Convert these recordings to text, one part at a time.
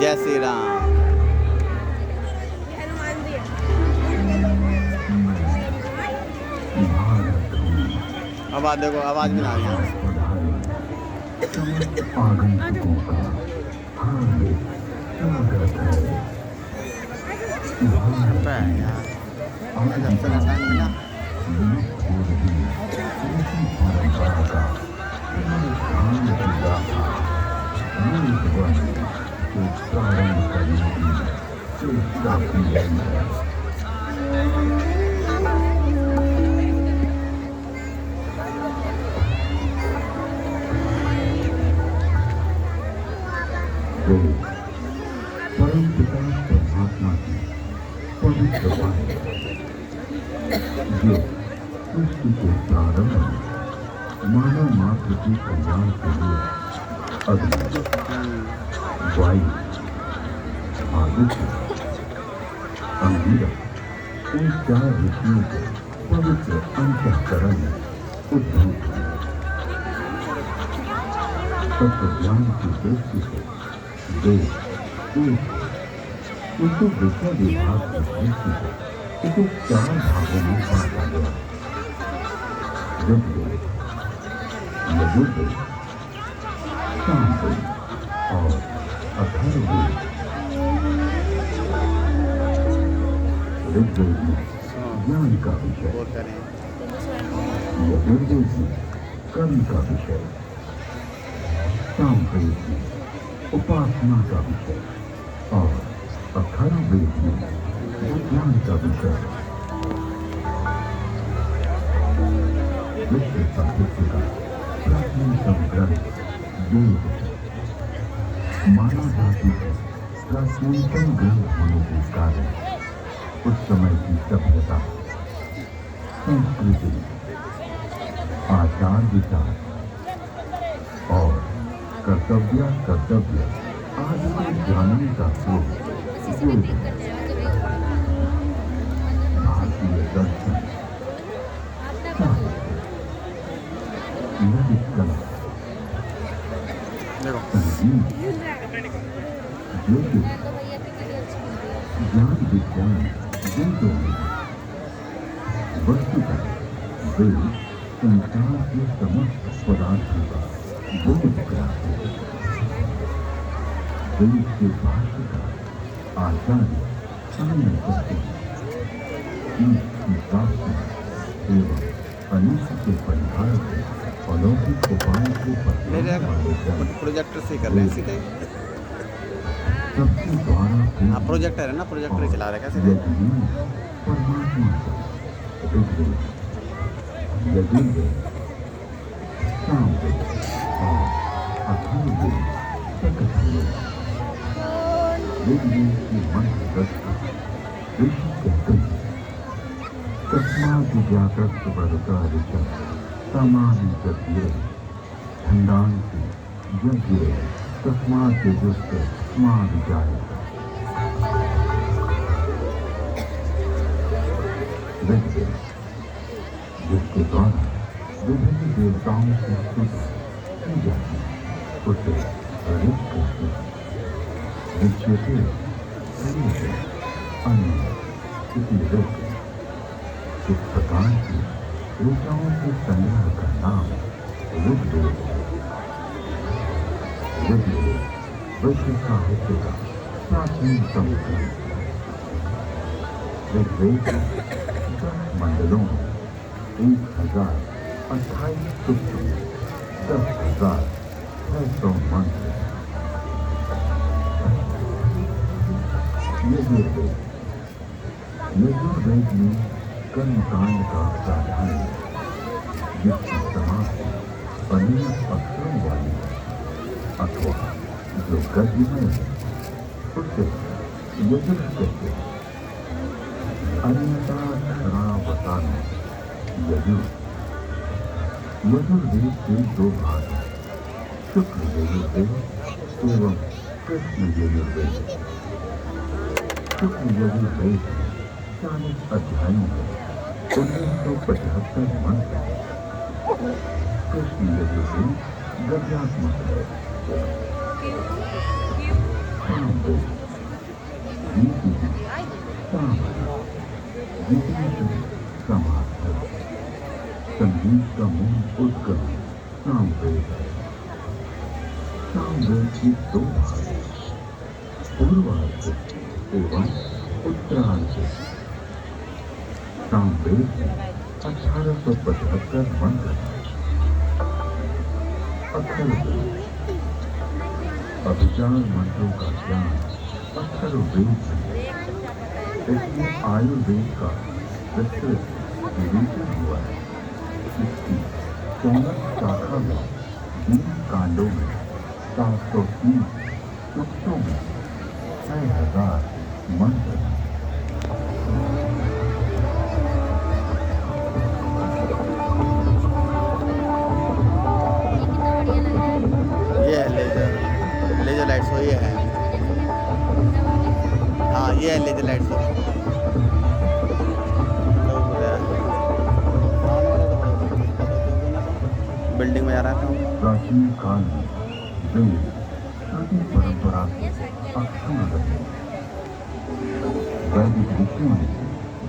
जय श्री राम। आवाज देखो, आवाज भी ना आ रही है। आगंतुकों का हार्दिक स्वागत है। यार जब से टाइम मिला विलुप्त हो रही कृषि परंपरा का पुनरुत्थान की गाथा योग वन से प्रारंभ करने की चेष्टा की गई है। परम पिता परमात्मा की पवित्र वाणी जो सृष्टि के प्रारंभ में मानव मात्र के कल्याण के लिए अग्नि, वायु, आदित्य, अंगिरा इन 4 ऋषियों के पवित्र अंतःकरण में उद्भूत हुई। तत्व ज्ञान की दृष्टि से इनको विषय विभाग की दृष्टि से इसे 4 भागों में बांटा गया। ऋग्वेद, यजुर्वेद, सामवेद और अथर्ववेद। ऋग्वेद में ज्ञान का विषय, यजुर्वेद में कर्म का विषय, सामवेद में उपासना का विषय और अथर्ववेद में विज्ञान का विषय। विश्व साहित्य का प्राचीनतम ग्रंथ वेद मानव जाति के प्राचीनतम ग्रंथ होने के कारण उस समय की सभ्यता, संस्कृति, आचार विचार और कर्तव्य आदि को जानने का स्रोत वेद है। भारतीय दर्शन, साहित्य, ललित कला, संगीत, ज्योतिष, ज्ञान विज्ञान वेदों में है। वस्तुतः वेद संसार के समस्त पदार्थों का बोध कराते हैं। वेद के भाष्यकार आचार्य अन्य कहते हैं की प्राप्ति एवं अनिष्ट के परिहार से अलौकिक उपाय को बतलाने वाले ग्रंथ प्रोजेक्टर से कर रहे हैं सीधे। सबके द्वारा हाँ प्रोजेक्टर है ना, प्रोजेक्टर ही चला रहे हैं सीधे। परमात्मा से ऋग्वेद, यजुर्वेद, सामवेद और अथर्ववेद प्रकट हुए। ऋग्वेद की मंत्र रचना ऋषि कहते हैं तस्मात् जातस्य वरुता ऋषः समानि दद्ये खण्डांसि यज्ञे तस्मात् यजुस्ते स्मा विजायते। ऋग्वेद जिसके द्वारा विभिन्न देवताओं की स्तुति की जाती है उसे ऋग कहते हैं। ऋग्वेद शरीर अन्य इसी ऋग। इस प्रकार की ऋचाओं के संग्रह का नाम ऋग्वेद है। ऋग्वेद विश्व साहित्य का प्राचीनतम ग्रंथ है। ऋग्वेद में 10 मंडलों में 1028 सूक्तों में 10,600 मंत्र हैं। यजुर्वेद में कर्मकांड का प्राधान्य जिसकी समाप्ति अनियत अक्षरों वाली है अथवा जो गद्य में है उसे यजुर कहते हैं। अन्यथा क्षरावतारण यजुर। यजुर्वेद के 2 भाग हैं, शुक्ल यजुर्वेद एवं कृष्ण यजुर्वेद। शुक्ल यजुर्वेद में 40 अध्यायों में 1975 मंत्र हैं। कृष्ण यजुर्वेद गद्यात्मक है। वेद, गीति साम, गीति समार्थ, संगीत का मूल उद्गम सामवेद है। सामवेद के दो भाग, पूर्वार्ध एवं उत्तरार्ध। सामवेद में 1875 मंत्र हैं। अथर्ववेद, अभिचार मंत्रों का ज्ञान अथर्ववेद में, इसमें आयुर्वेद का विस्तृत विवेचन हुआ है। इसकी 14 शाखा में 20 कांडों में 730 सूक्तों में 6000 मंत्र हैं। ये है लेजर लाइट शो, ये है। हाँ, ये है लेजर लाइट शो। बिल्डिंग में जा रहा था। प्राचीन काल में वेद श्रुति परंपरा के अक्षुण रहे। वैदिक ऋषियों ने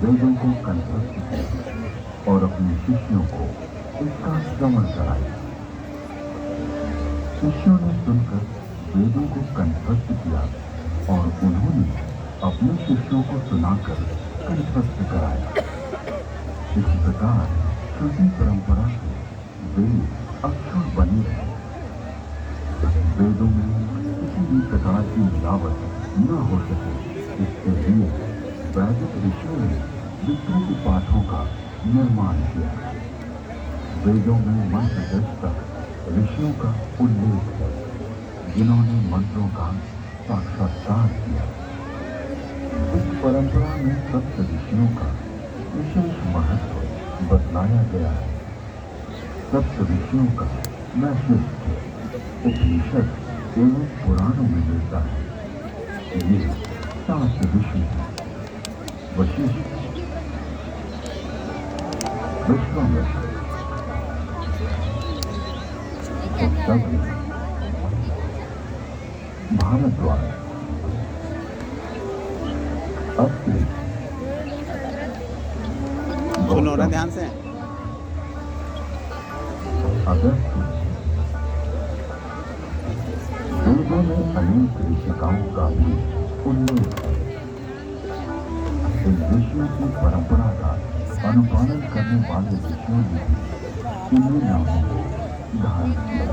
वेदों को कंठस्थ किया और अपने शिष्यों को इसका श्रवण कराया। शिष्यों ने सुनकर वेदों को कंठस्थ किया और उन्होंने अपने शिष्यों को सुनाकर कंठस्थ कराया। इस प्रकार श्रुति परंपरा से वेद अक्षुण बने रहे। वेदों में किसी भी प्रकार की मिलावट न हो सके, इसके लिए वैदिक ऋषियों ने विस्तृत पाठों का निर्माण किया। वेदों में मंत्र दर्शक ऋषियों का उल्लेख है, जिन्होंने मंत्रों का साक्षात्कार किया। इस परंपरा में सप्त ऋषियों का विशेष महत्व बतलाया गया है। सप्त ऋषियों का वैशिष्ट्य उपनिषद एवं पुराणों में मिलता है। ये 7 ऋषि हैं: वशिष्ठ, विश्वामित्र, सत्संग, भारद्वाज, अत्रि, सुनो ना ध्यान से। अगस्त्य। वेदों में अनेक ऋषिकाओं का भी उल्लेख है। इन ऋषियों की परंपरा का अनुपालन करने वाले ऋषियों ने भी इन्हीं नामों को धारण किया।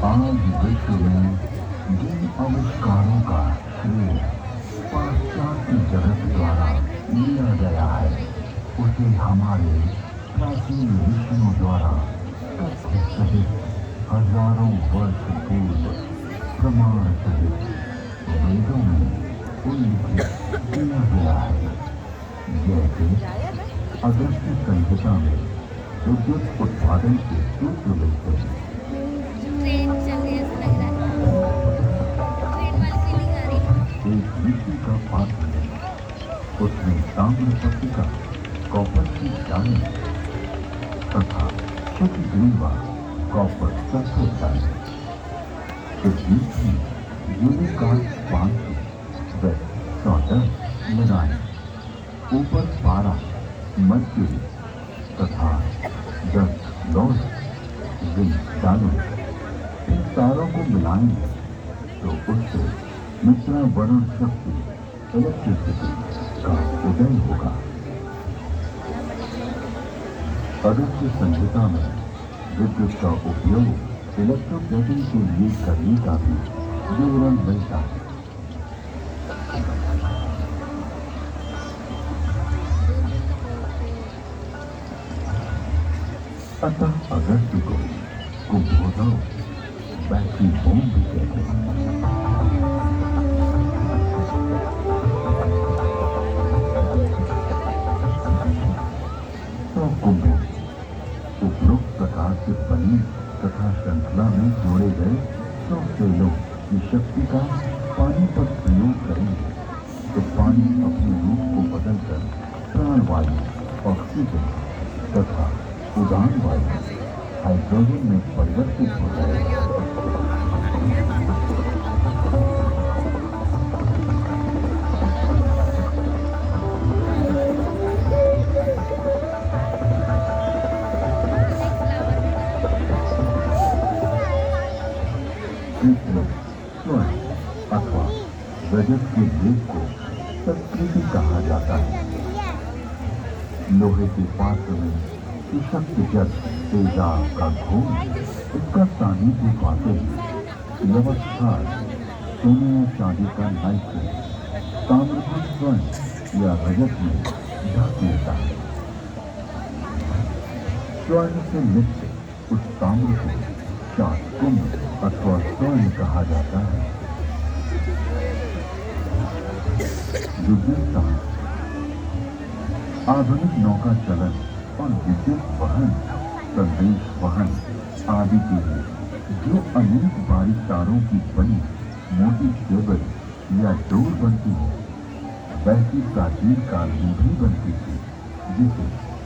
आज विश्व में जिन आविष्कारों का श्रेय पाश्चात्य जगत द्वारा लिया गया है, उसे हमारे प्राचीन ऋषियों द्वारा तथ्य सहित हजारों वर्ष पूर्व प्रमाण सहित वेदों में उल्लेखित किया गया है। जैसे अगस्त्य संहिता में विद्युत उत्पादन के सूत्र मिलते हैं। ट्रेन चल रही है, ऐसा लग रहा है ट्रेन वाली फीलिंग आ रही है। एक मिट्टी का पात्र है, उसमें ताम्र पट्टिका, कॉपर की डाली तथा शुद्ध ग्रीवा कॉपर सल्फेट डाली। इस बीच में यूनिकॉर्न 500 व सॉल्डर लगाए। ऊपर पारा, मर्क्यूरी तथा 10 लौह जिंक डालो। इन तारों को मिलाएंगे तो उससे मिश्रण वर्ण शक्ति इलेक्ट्रिसिटी का उदय होगा। अगस्त्य संहिता में विद्युत का उपयोग इलेक्ट्रोप्लेटिंग के लिए करने का भी विवरण मिलता है। अतः अगस्त्य को कुंभोदय बैटरी बम भी कहते हैं। तो कुंभों उपरोक्त प्रकार से बनी तथा श्रृंखला में जोड़े गए 100 सेलों की शक्ति का पानी पर प्रयोग करेंगे तो पानी अपने रूप को बदलकर प्राणवायु, ऑक्सीजन तथा उड़ान वायु हाइड्रोजन में परिवर्तित हो जाएगा। स्वर्ण अथवा रजत के लेप को संस्कृति कहा जाता है। लोहे के पात्र में विषक्त जल तेजाब का घोल इसका सानिध्य पाते ही व्यवस्था सोने या चांदी का नाइट्रेट ताम्र को स्वर्ण या रजत में ढक लेता है। स्वर्ण से लिप्त उस ताम्र को चाकुंड अथवा स्वर्ण कहा जाता है। विद्युत आधुनिक नौका चलन और विद्युत वहन, संदेश वहन आदि के लिए जो अनेक बारीक तारों की बनी मोटी केबल या डोर बनती है, वैसी प्राचीन काल में भी बनती थी, जिसे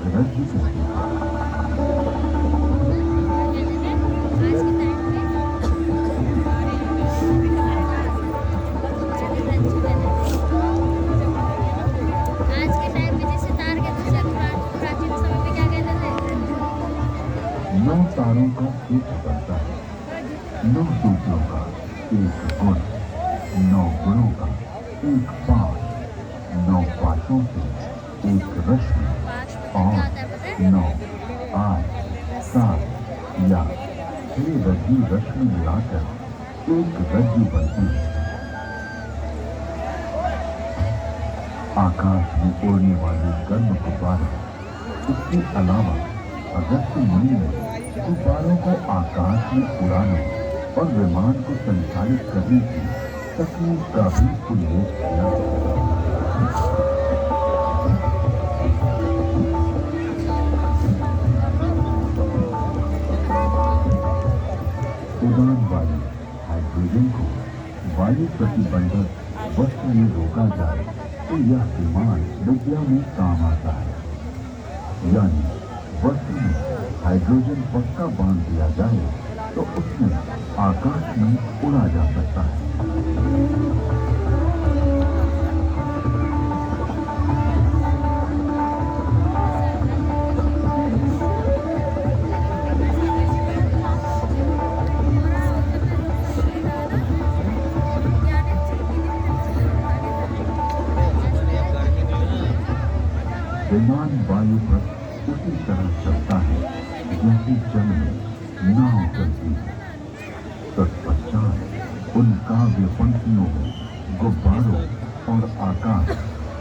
रज्जु कहते हैं। नौ तारों का एक बनता है, 9 सूत्रों का एक गुण, 9 गुणों का एक पाठ, 9 पाठों से एक रश्मि और 9 8 7 या 6 रज्जु रश्मि मिलाकर एक रज्जु बनती है। आकाश में उड़ने वाले गर्म गुब्बारे, इसके अलावा अगस्त्य मुनि ने गुब्बारों को आकाश में उड़ाने और विमान को संचालित करने की तकनीक का भी उल्लेख किया। उड़ान वाली हाइड्रोजन को वायु प्रतिबंधक वस्त्र में रोका जाए तो यह विमान विद्या में काम आता है। यानी वस्त्र में हाइड्रोजन पक्का बांध दिया जाए तो उसमें आकाश में उड़ा जा सकता है। विमान वायु पर उसी तरह चलता है जैसे जल में नाव चलती है। तत्पश्चात उन काव्य पंक्तियों में गुब्बारों और आकाश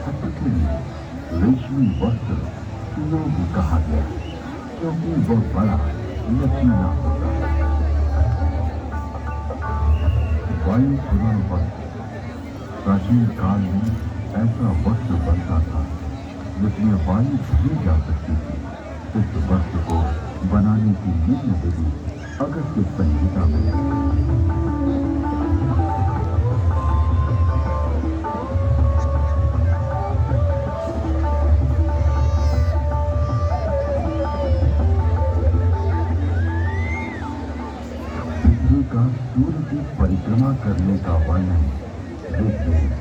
हटके में रेशमी वस्त्र लोग कहा गया, क्योंकि वह बड़ा लचीला होता है। वायु सुरण वस्त्र प्राचीन काल में ऐसा वस्त्र बनता था जिसमें वायु भी जा सकती थी। इस वस्त्र को बनाने की निम्न विधि अगस्त्य संहिता में है। पृथ्वी का सूर्य की परिक्रमा करने का वर्णन ऋग्वेद,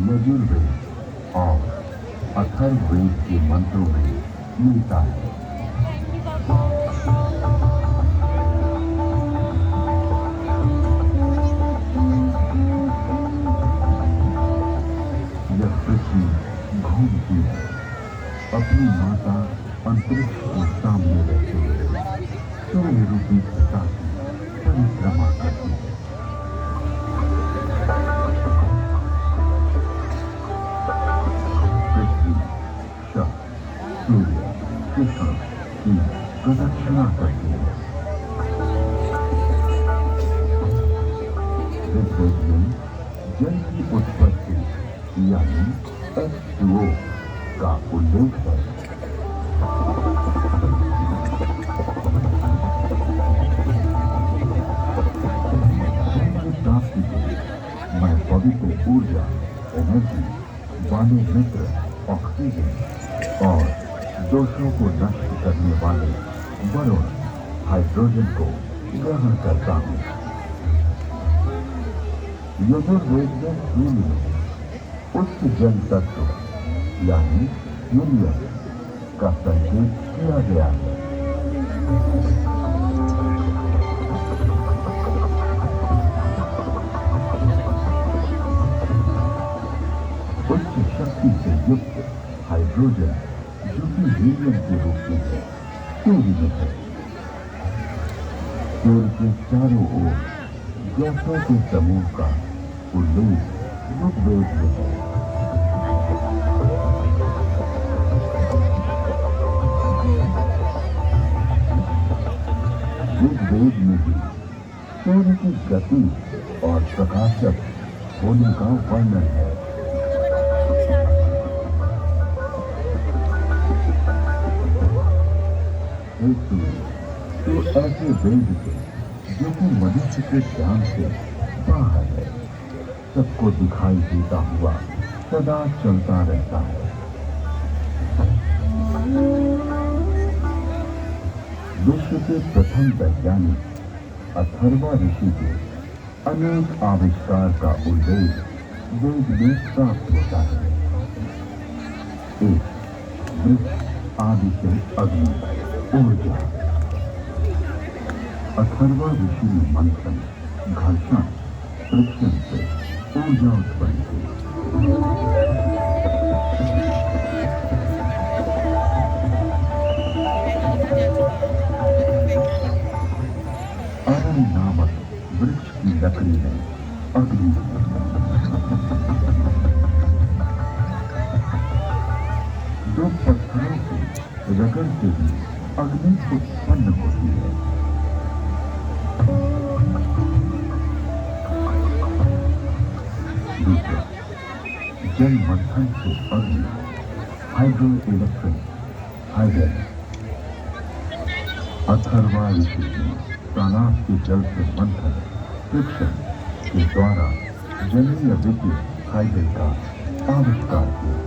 यजुर्वेद और अथर्ववेद के मंत्रों में मिलता है। यह पृथ्वी घूमती है, अपनी माता अंतरिक्ष के सामने रहते हुए सूर्य रूपी सत्ता की परिक्रमा करती है। सूर्य कृष्ण की प्रदक्षिणा करती है। ऋग्वेद में जल की उत्पत्ति यानी H2O का उल्लेख है। जल की प्राप्ति पवित्र ऊर्जा, एनर्जी, वाले मित्र, ऑक्सीजन और दोषों को नष्ट करने वाले वरुण, हाइड्रोजन को ग्रहण करता हूँ। यजुर्वेद में सूर्य में उच्च जल तत्व यानी हीलियम का संकेत किया गया है। उच्च शक्ति से युक्त हाइड्रोजन जो कि हीलियम के रूप में है, सूर्य में है। सूर्य के चारों ओर गैसों के समूह का उल्लेख ऋग्वेद में है। ऋग्वेद में भी सूर्य की गति और प्रकाशक होने का वर्णन है। हे सूर्य, तो ऐसे वेद से जो कि मनुष्य के ज्ञान से बाहर है, सबको दिखाई देता हुआ सदा चलता रहता है। विश्व के प्रथम वैज्ञानिक अथर्वा ऋषि के अनेक आविष्कार का उल्लेख वेद में प्राप्त होता है। एक, वृक्ष आदि से अग्नि, ऊर्जा। अथर्वा ऋषि ने मंथन, घर्षण, फ्रिक्शन से ऊर्जा उत्पन्न की। अरन नामक वृक्ष की लकड़ी में अग्नि, दो पत्थरों से रगड़ से भी अग्नि उत्पन्न होती है। दूसरा, जल मंथन से अग्नि, हाइड्रो इलेक्ट्रिक, हाइड्रोजन। अथर्वा ऋषि ने तालाब के जल से मंथन, फ्रिक्शन के द्वारा जलीय विद्युत हाइड्रोजन का आविष्कार किया।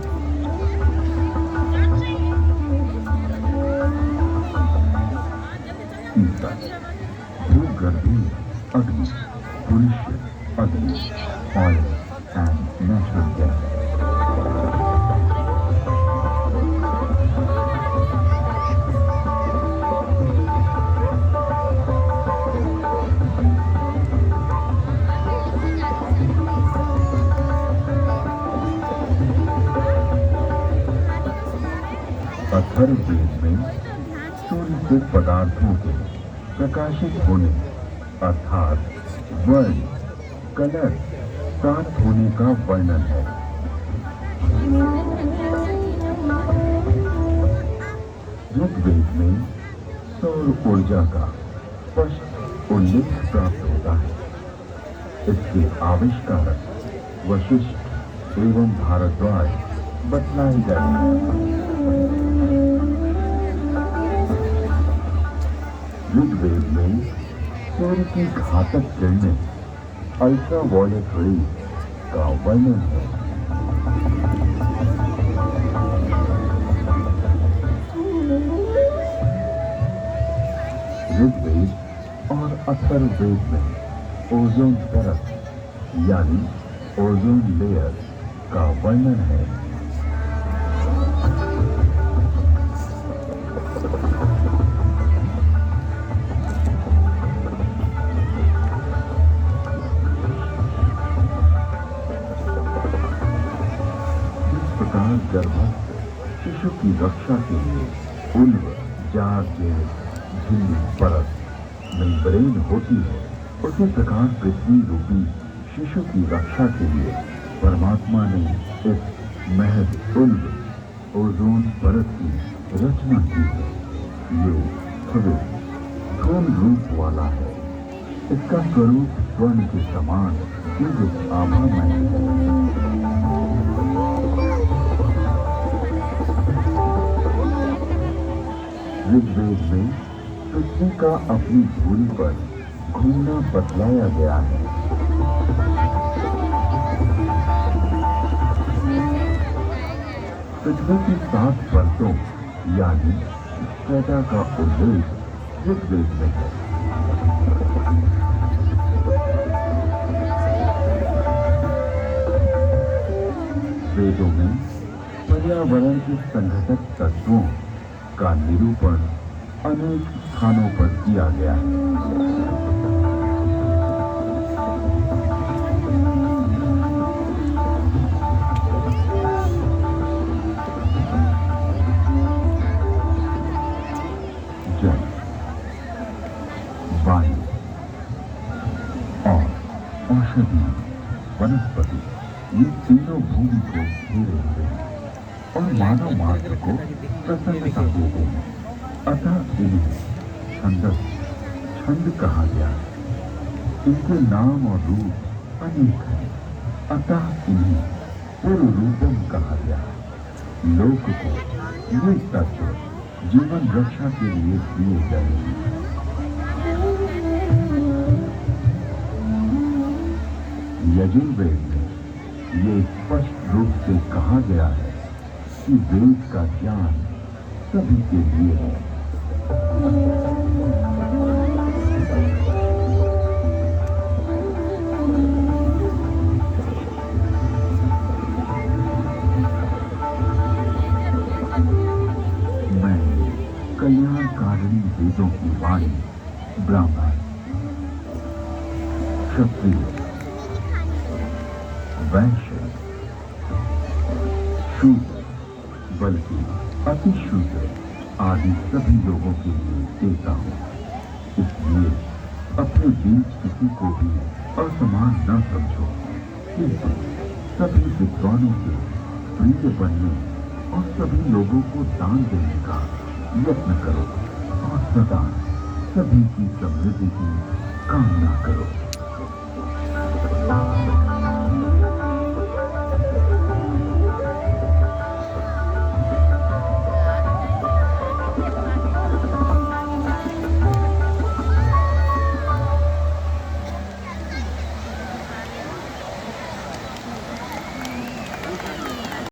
तीसरा, भूगर्भीय अग्नि, पुरुष अग्नि, oil and natural gas. Atharvaveda में सूर्य से पदार्थों के प्रकाशित होने अर्थात वर्ण, कलर प्राप्त होने का वर्णन है। ऋग्वेद में सौर ऊर्जा का स्पष्ट उल्लेख प्राप्त होता है। इसके आविष्कारक वशिष्ठ एवं भारद्वाज बतलाए गए हैं। ऋग्वेद में सूर्य की घातक किरणें अल्ट्रावायलेट रेज का वर्णन है। ऋग्वेद और अथर्ववेद में ओजोन परत यानी ओजोन लेयर का वर्णन है। गर्भस्थ शिशु की रक्षा के लिए उल्व, जार, झिल्ली, परत, मेम्ब्रेन होती है, उसी प्रकार पृथ्वी रूपी शिशु की रक्षा के लिए परमात्मा ने इस महज उल्व ओजोन परत की रचना की है। ये स्थूल रूप वाला है। इसका स्वरूप स्वर्ण के समान दिव्य आभामय है। ऋग्वेद में पृथ्वी का अपनी धूरी पर घूमना बतलाया गया है। पृथ्वी की 7 परतों यानी स्ट्रेटा का उल्लेख ऋग्वेद में है। वेदों में पर्यावरण के संघटक तत्वों का निरूपण अनेक स्थानों पर किया गया है। जल, वायु और औषधि वनस्पति ये तीनों भूमि को घेरे हुए हैं और मानव मात्र को प्रसन्नता देते हैं। अतः इन्हें छंद कहा गया है। इनके नाम और रूप अनेक हैं। अतः इन्हें पूर्व रूपम कहा गया है। लोक को ये तत्व जीवन रक्षा के लिए दिए गए हैं। यजुर्वेद में ये स्पष्ट रूप से कहा गया है कि वेद का ज्ञान सभी के लिए है। मैं कल्याणकारिणी वेदों की वाणी ब्राह्मण, क्षत्रिय, वैश्य, शूद्र बल्कि अति शूद्र आदि सभी लोगों के लिए देता हूँ। इसलिए अपने बीच किसी को भी असमान न समझो, किंतु सभी विद्वानों के प्रिय बनने और सभी लोगों को दान देने का यत्न करो और सदा सभी की समृद्धि की कामना करो।